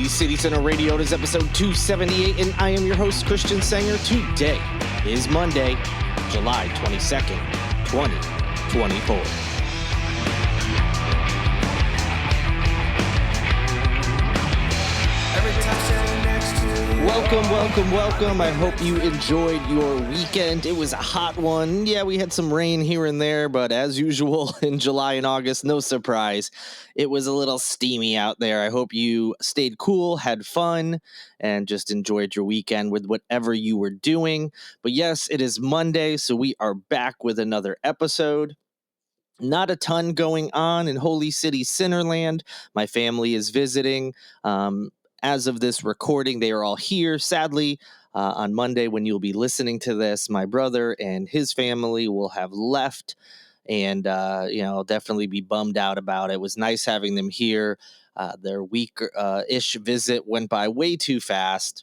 Holy City Center Radio. It is episode 278, and I am your host, Christian Sanger. Today is Monday, July 22nd, 2024. Welcome. I hope you enjoyed your weekend. It was a hot one. Yeah, we had some rain here and there, but as usual in July and August, no surprise. It was a little steamy out there. I hope you stayed cool, had fun, and just enjoyed your weekend with whatever you were doing. But yes, it is Monday, so we are back with another episode. Not a ton going on in Holy City Centerland. My family is visiting. As of this recording, they are all here. Sadly, on Monday, when you'll be listening to this, my brother and his family will have left, and I'll definitely be bummed out about it. It was nice having them here. Their week-ish visit went by way too fast.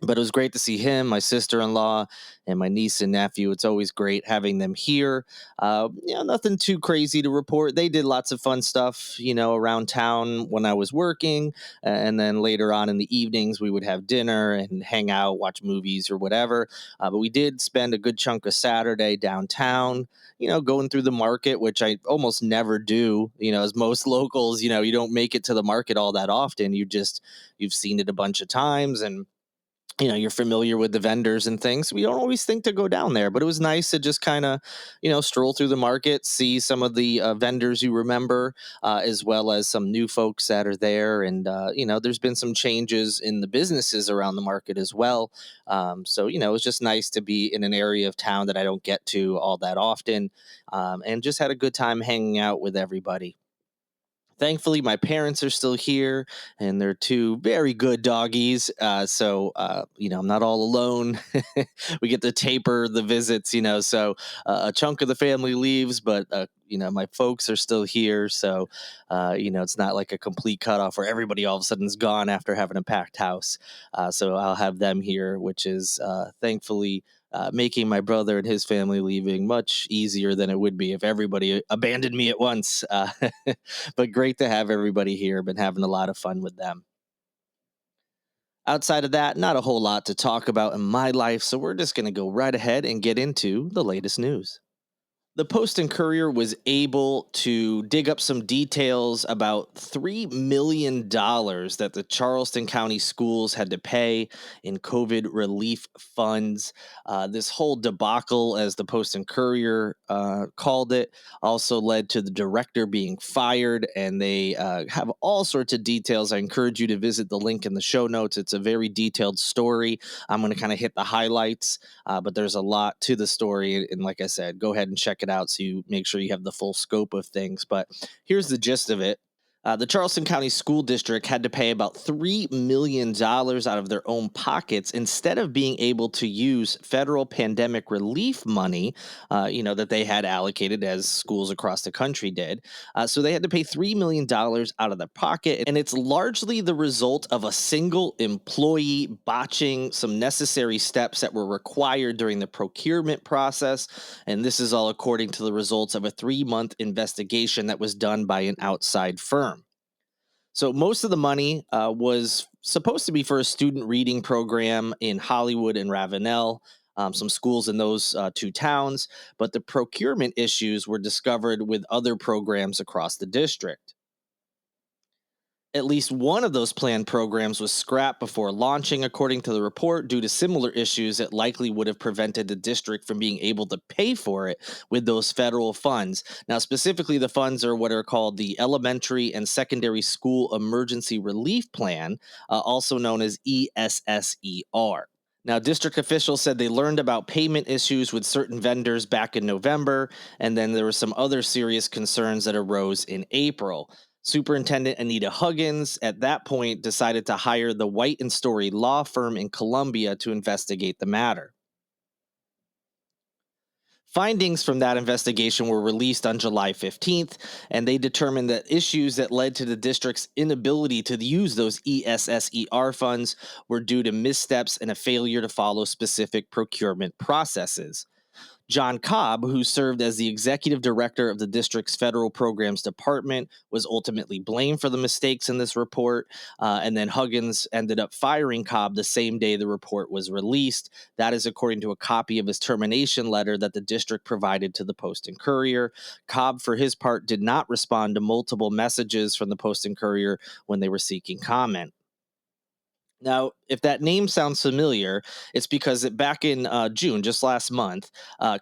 But it was great to see him, my sister-in-law, and my niece and nephew. It's always great having them here. Nothing too crazy to report. They did lots of fun stuff, around town when I was working. And then later on in the evenings, we would have dinner and hang out, watch movies or whatever. But we did spend a good chunk of Saturday downtown, going through the market, which I almost never do. As most locals, you don't make it to the market all that often. You've seen it a bunch of times, and you're familiar with the vendors and things. We don't always think to go down there, but it was nice to just kind of, stroll through the market, see some of the vendors you remember, as well as some new folks that are there. And, there's been some changes in the businesses around the market as well. So it was just nice to be in an area of town that I don't get to all that often, and just had a good time hanging out with everybody. Thankfully, my parents are still here, and they're two very good doggies. So I'm not all alone. We get to taper the visits, so a chunk of the family leaves, but, my folks are still here. So, it's not like a complete cutoff where everybody all of a sudden is gone after having a packed house. So I'll have them here, which is thankfully making my brother and his family leaving much easier than it would be if everybody abandoned me at once. But great to have everybody here. Been having a lot of fun with them. Outside of that, not a whole lot to talk about in my life, so we're just going to go right ahead and get into the latest news. The Post and Courier was able to dig up some details about $3 million that the Charleston County schools had to pay in COVID relief funds. This whole debacle, as the Post and Courier called it, also led to the director being fired, and they have all sorts of details. I encourage you to visit the link in the show notes. It's a very detailed story. I'm going to kind of hit the highlights, but there's a lot to the story, and like I said, go ahead and check it out so you make sure you have the full scope of things. But here's the gist of it. The Charleston County School District had to pay about $3 million out of their own pockets instead of being able to use federal pandemic relief money, that they had allocated as schools across the country did. So they had to pay $3 million out of their pocket. And it's largely the result of a single employee botching some necessary steps that were required during the procurement process. And this is all according to the results of a 3-month investigation that was done by an outside firm. So most of the money was supposed to be for a student reading program in Hollywood and Ravenel, some schools in those two towns, but the procurement issues were discovered with other programs across the district. At least one of those planned programs was scrapped before launching, according to the report, due to similar issues that likely would have prevented the district from being able to pay for it with those federal funds. Now, specifically, the funds are what are called the Elementary and Secondary School Emergency Relief Plan, also known as ESSER. Now, district officials said they learned about payment issues with certain vendors back in November, and then there were some other serious concerns that arose in April. Superintendent Anita Huggins, at that point, decided to hire the White and Story law firm in Columbia to investigate the matter. Findings from that investigation were released on July 15th, and they determined that issues that led to the district's inability to use those ESSER funds were due to missteps and a failure to follow specific procurement processes. John Cobb, who served as the executive director of the district's federal programs department, was ultimately blamed for the mistakes in this report. And then Huggins ended up firing Cobb the same day the report was released. That is according to a copy of his termination letter that the district provided to the Post and Courier. Cobb, for his part, did not respond to multiple messages from the Post and Courier when they were seeking comment. Now, if that name sounds familiar, it's because back in June, just last month,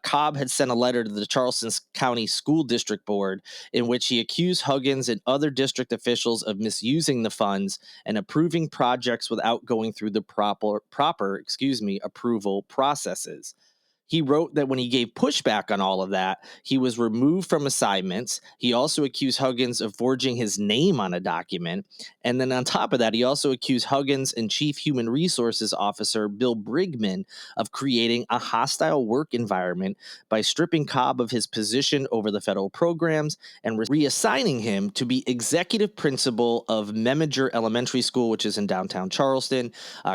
Cobb had sent a letter to the Charleston County School District Board in which he accused Huggins and other district officials of misusing the funds and approving projects without going through the proper approval processes. He wrote that when he gave pushback on all of that, he was removed from assignments. He also accused Huggins of forging his name on a document. And then on top of that, he also accused Huggins and Chief Human Resources Officer Bill Brigman of creating a hostile work environment by stripping Cobb of his position over the federal programs and reassigning him to be executive principal of Meminger Elementary School, which is in downtown Charleston.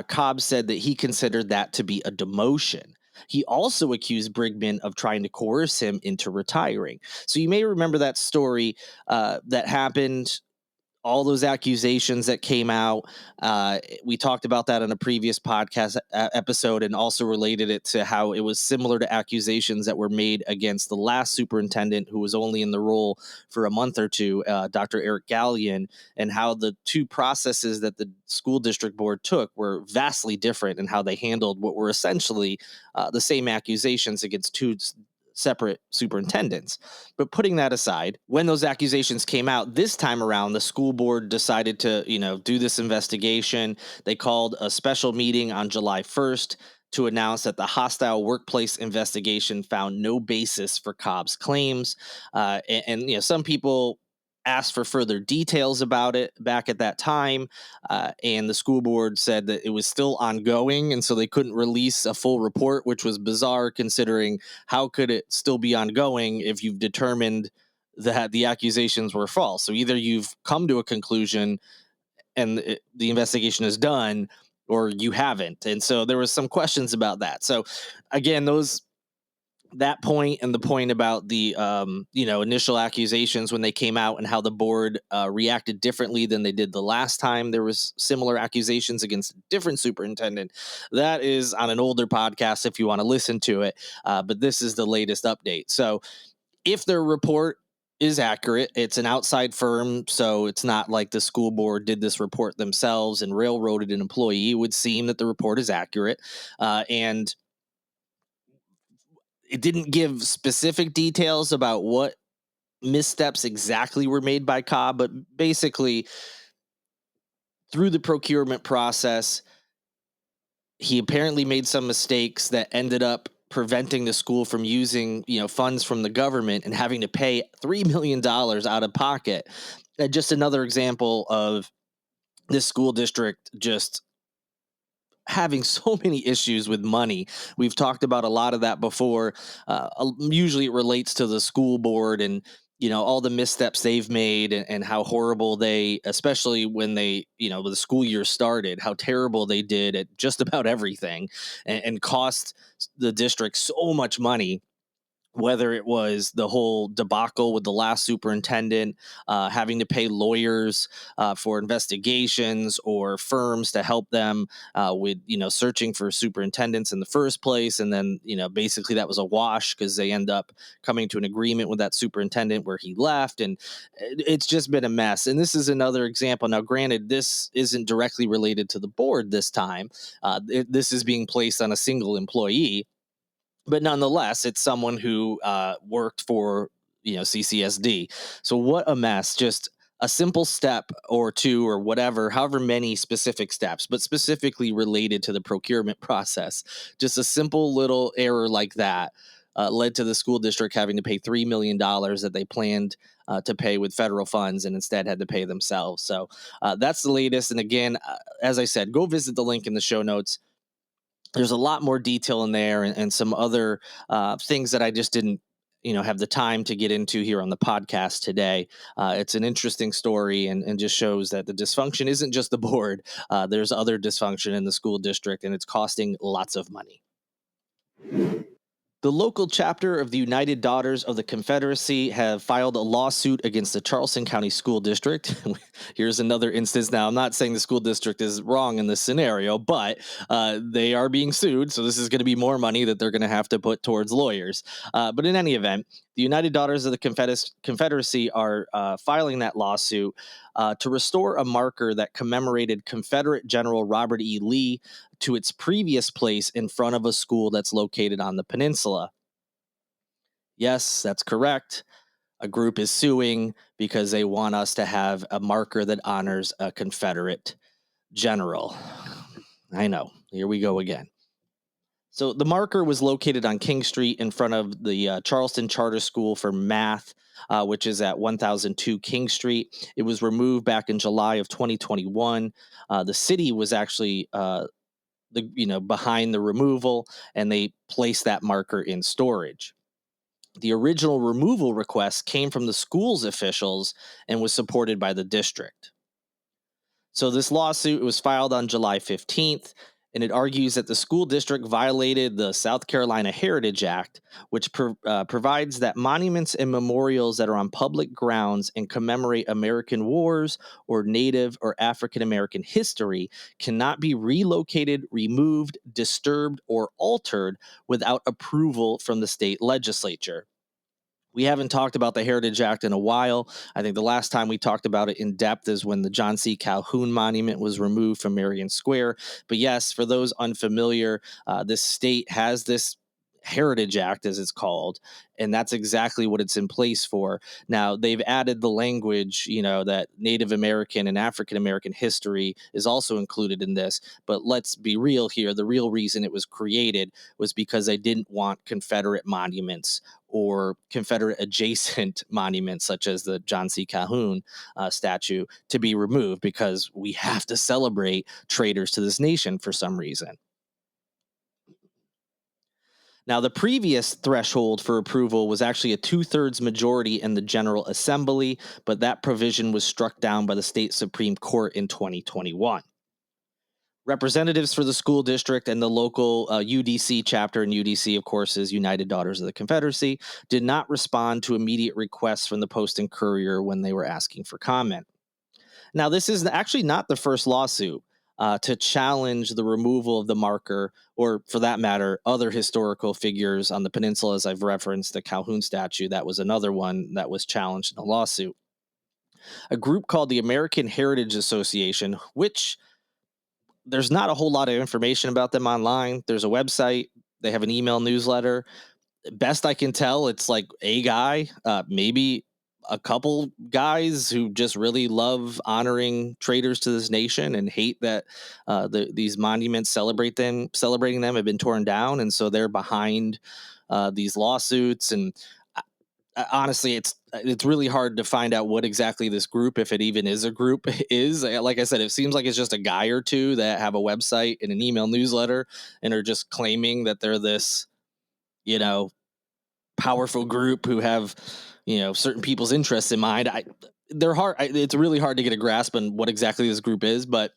Cobb said that he considered that to be a demotion. He also accused Brigman of trying to coerce him into retiring. So you may remember that story that happened, all those accusations that came out. We talked about that in a previous podcast episode and also related it to how it was similar to accusations that were made against the last superintendent who was only in the role for a month or two, Dr. Eric Gallion, and how the two processes that the school district board took were vastly different in how they handled what were essentially the same accusations against two separate superintendents. But putting that aside, when those accusations came out this time around, the school board decided to, do this investigation. They called a special meeting on July 1st to announce that the hostile workplace investigation found no basis for Cobb's claims. Some people asked for further details about it back at that time, and the school board said that it was still ongoing, and so they couldn't release a full report, which was bizarre considering how could it still be ongoing if you've determined that the accusations were false. So either you've come to a conclusion and the investigation is done, or you haven't. And so there was some questions about that. So again, that point and the point about the initial accusations when they came out and how the board reacted differently than they did the last time there was similar accusations against a different superintendent, that is on an older podcast if you want to listen to it, but this is the latest update. So if their report is accurate, it's an outside firm, so it's not like the school board did this report themselves and railroaded an employee. It would seem that the report is accurate, and it didn't give specific details about what missteps exactly were made by Cobb, but basically through the procurement process, he apparently made some mistakes that ended up preventing the school from using, funds from the government and having to pay $3 million out of pocket. Just another example of this school district just having so many issues with money. We've talked about a lot of that before. Usually it relates to the school board and, all the missteps they've made and how horrible they, especially when they, the school year started, how terrible they did at just about everything and cost the district so much money. Whether it was the whole debacle with the last superintendent, having to pay lawyers for investigations or firms to help them with, searching for superintendents in the first place. And then, basically that was a wash because they end up coming to an agreement with that superintendent where he left. And it's just been a mess. And this is another example. Now, granted, this isn't directly related to the board this time. This is being placed on a single employee. But nonetheless, it's someone who worked for, CCSD. So what a mess. Just a simple step or two or whatever, however many specific steps, but specifically related to the procurement process. Just a simple little error like that led to the school district having to pay $3 million that they planned to pay with federal funds and instead had to pay themselves. So that's the latest. And again, as I said, go visit the link in the show notes. There's a lot more detail in there and some other things that I just didn't, have the time to get into here on the podcast today. It's an interesting story and just shows that the dysfunction isn't just the board. There's other dysfunction in the school district, and it's costing lots of money. The local chapter of the United Daughters of the Confederacy have filed a lawsuit against the Charleston County School District. Here's another instance. Now, I'm not saying the school district is wrong in this scenario, but they are being sued. So this is going to be more money that they're going to have to put towards lawyers. But in any event, the United Daughters of the Confederacy are filing that lawsuit to restore a marker that commemorated Confederate General Robert E. Lee to its previous place in front of a school that's located on the peninsula. Yes, that's correct. A group is suing because they want us to have a marker that honors a Confederate general. I know. Here we go again. So the marker was located on King Street in front of the Charleston Charter School for Math, which is at 1002 King Street. It was removed back in July of 2021. The city was actually behind the removal, and they placed that marker in storage. The original removal request came from the school's officials and was supported by the district. So this lawsuit was filed on July 15th, and it argues that the school district violated the South Carolina Heritage Act, which provides that monuments and memorials that are on public grounds and commemorate American wars or Native or African American history cannot be relocated, removed, disturbed, or altered without approval from the state legislature. We haven't talked about the Heritage Act in a while. I think the last time we talked about it in depth is when the John C. Calhoun Monument was removed from Marion Square. But yes, for those unfamiliar, this state has this Heritage Act, as it's called, and that's exactly what it's in place for. Now, they've added the language, that Native American and African American history is also included in this. But let's be real here. The real reason it was created was because they didn't want Confederate monuments or Confederate adjacent monuments, such as the John C. Calhoun statue, to be removed, because we have to celebrate traitors to this nation for some reason. Now, the previous threshold for approval was actually a 2/3 majority in the General Assembly, but that provision was struck down by the state Supreme Court in 2021. Representatives for the school district and the local UDC chapter, and UDC, of course, is United Daughters of the Confederacy, did not respond to immediate requests from the Post and Courier when they were asking for comment. Now, this is actually not the first lawsuit to challenge the removal of the marker, or for that matter, other historical figures on the peninsula. As I've referenced, the Calhoun statue, that was another one that was challenged in a lawsuit. A group called the American Heritage Association, which there's not a whole lot of information about them online. There's a website, they have an email newsletter. Best I can tell, it's like a guy, maybe a couple guys who just really love honoring traitors to this nation and hate that these monuments celebrating them have been torn down, and so they're behind these lawsuits. And honestly, it's really hard to find out what exactly this group, if it even is a group, is. Like I said, it seems like it's just a guy or two that have a website and an email newsletter and are just claiming that they're this, powerful group who have, certain people's interests in mind. They're hard. It's really hard to get a grasp on what exactly this group is, but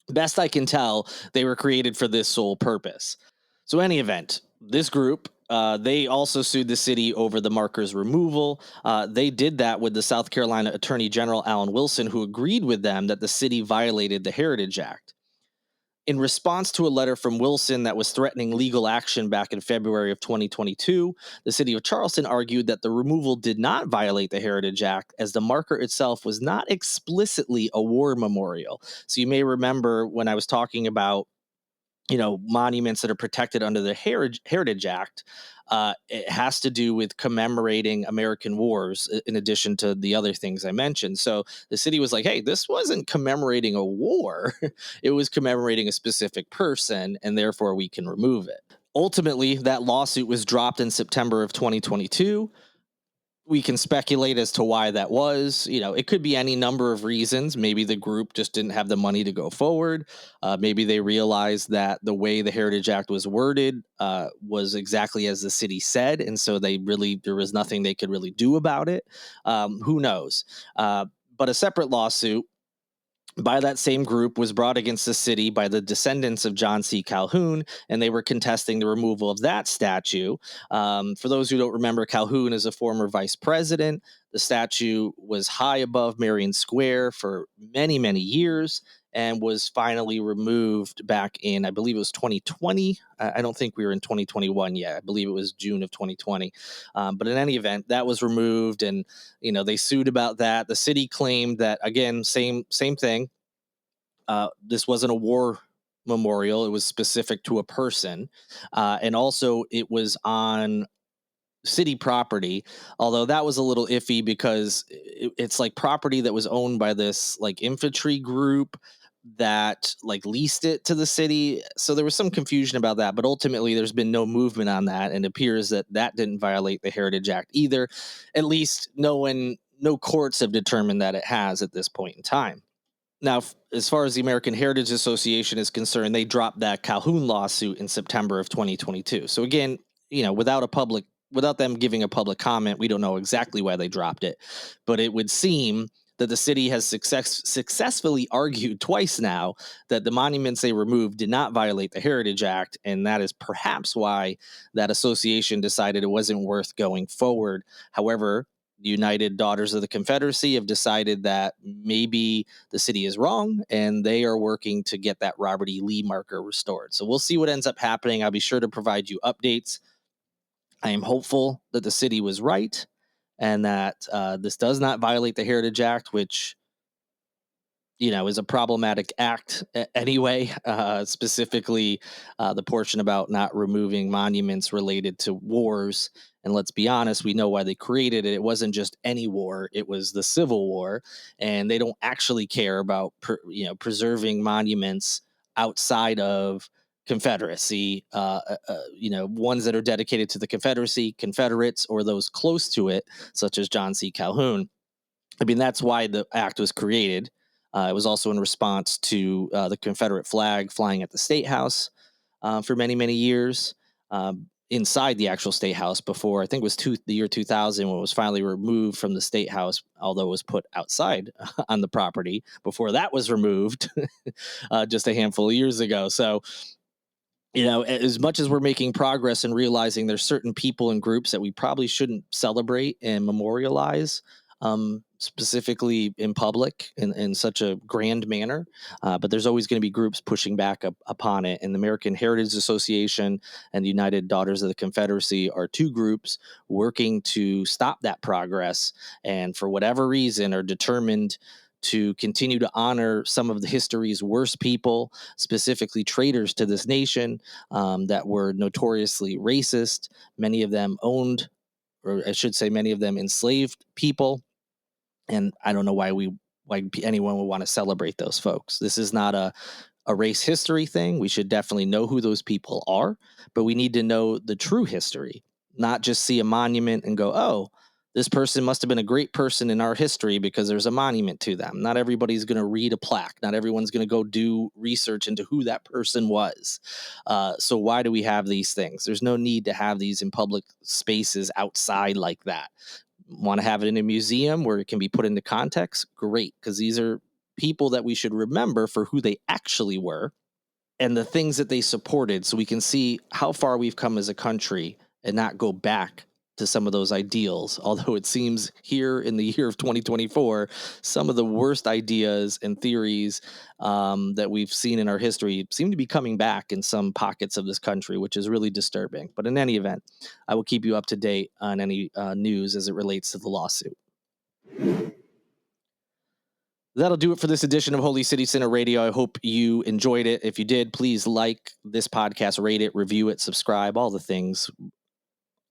best I can tell, they were created for this sole purpose. So, any event, this group, they also sued the city over the marker's removal. They did that with the South Carolina Attorney General Alan Wilson, who agreed with them that the city violated the Heritage Act. In response to a letter from Wilson that was threatening legal action back in February of 2022, the city of Charleston argued that the removal did not violate the Heritage Act, as the marker itself was not explicitly a war memorial. So you may remember when I was talking about monuments that are protected under the Heritage Act, it has to do with commemorating American wars in addition to the other things I mentioned. So the city was like, hey, this wasn't commemorating a war. It was commemorating a specific person, and therefore we can remove it. Ultimately, that lawsuit was dropped in September of 2022. We can speculate as to why that was. It could be any number of reasons. Maybe the group just didn't have the money to go forward. Maybe they realized that the way the Heritage Act was worded was exactly as the city said, and so there was nothing they could really do about it. Who knows? But a separate lawsuit by that same group was brought against the city by the descendants of John C. Calhoun, and they were contesting the removal of that statue. For those who don't remember, Calhoun is a former vice president. The statue was high above Marion Square for many, many years and was finally removed back in, I believe it was 2020. I don't think we were in 2021 yet. I believe it was June of 2020. But in any event, that was removed, and they sued about that. The city claimed that, again, same thing. This wasn't a war memorial; it was specific to a person, and also it was on city property. Although that was a little iffy because it's like property that was owned by this like infantry group that like leased it to the city. So there was some confusion about that, but ultimately there's been no movement on that, and it appears that that didn't violate the Heritage Act either. At least no courts have determined that it has at this point in time. Now, as far as the American Heritage Association is concerned, they dropped that Calhoun lawsuit in September of 2022. So again, without them giving a public comment, we don't know exactly why they dropped it, but it would seem that the city has successfully argued twice now that the monuments they removed did not violate the Heritage Act, and that is perhaps why that association decided it wasn't worth going forward. However, the United Daughters of the Confederacy have decided that maybe the city is wrong, and they are working to get that Robert E. Lee marker restored. So we'll see what ends up happening. I'll be sure to provide you updates. I am hopeful that the city was right and that this does not violate the Heritage Act, which is a problematic act anyway, specifically the portion about not removing monuments related to wars. And let's be honest, we know why they created it. It wasn't just any war, it was the Civil War. And they don't actually care about, preserving monuments outside of Confederacy, ones that are dedicated to the Confederacy, Confederates, or those close to it, such as John C. Calhoun. I mean, that's why the act was created. It was also in response to the Confederate flag flying at the State House for many, many years inside the actual State House before, I think it was the year 2000 when it was finally removed from the State House, although it was put outside on the property. Before that was removed just a handful of years ago. So, as much as we're making progress and realizing there's certain people and groups that we probably shouldn't celebrate and memorialize, specifically in public in such a grand manner. But there's always going to be groups pushing back upon it. And the American Heritage Association and the United Daughters of the Confederacy are two groups working to stop that progress, and for whatever reason are determined to continue to honor some of the history's worst people, specifically traitors to this nation, that were notoriously racist. Many of them owned, or I should say, many of them enslaved people. And I don't know why anyone would want to celebrate those folks. This is not a race history thing. We should definitely know who those people are, but we need to know the true history, not just see a monument and go, oh, this person must have been a great person in our history because there's a monument to them. Not everybody's going to read a plaque. Not everyone's going to go do research into who that person was. So why do we have these things? There's no need to have these in public spaces outside like that. Want to have it in a museum where it can be put into context? Great, because these are people that we should remember for who they actually were and the things that they supported, so we can see how far we've come as a country and not go back to some of those ideals. Although it seems here in the year of 2024, some of the worst ideas and theories that we've seen in our history seem to be coming back in some pockets of this country, which is really disturbing. But in any event, I will keep you up to date on any news as it relates to the lawsuit. That'll do it for this edition of Holy City Center Radio. I hope you enjoyed it. If you did, please like this podcast, rate it, review it, subscribe, all the things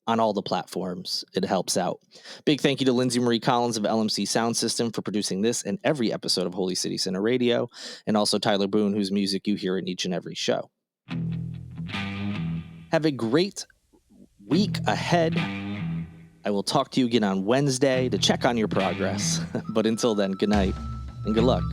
on all the platforms. It helps out. Big thank you to Lindsay Marie Collins of LMC Soundsystem for producing this and every episode of Holy City Center Radio, and also Tyler Boone, whose music you hear in each and every show. Have a great week ahead. I will talk to you again on Wednesday to check on your progress. But until then, good night and good luck.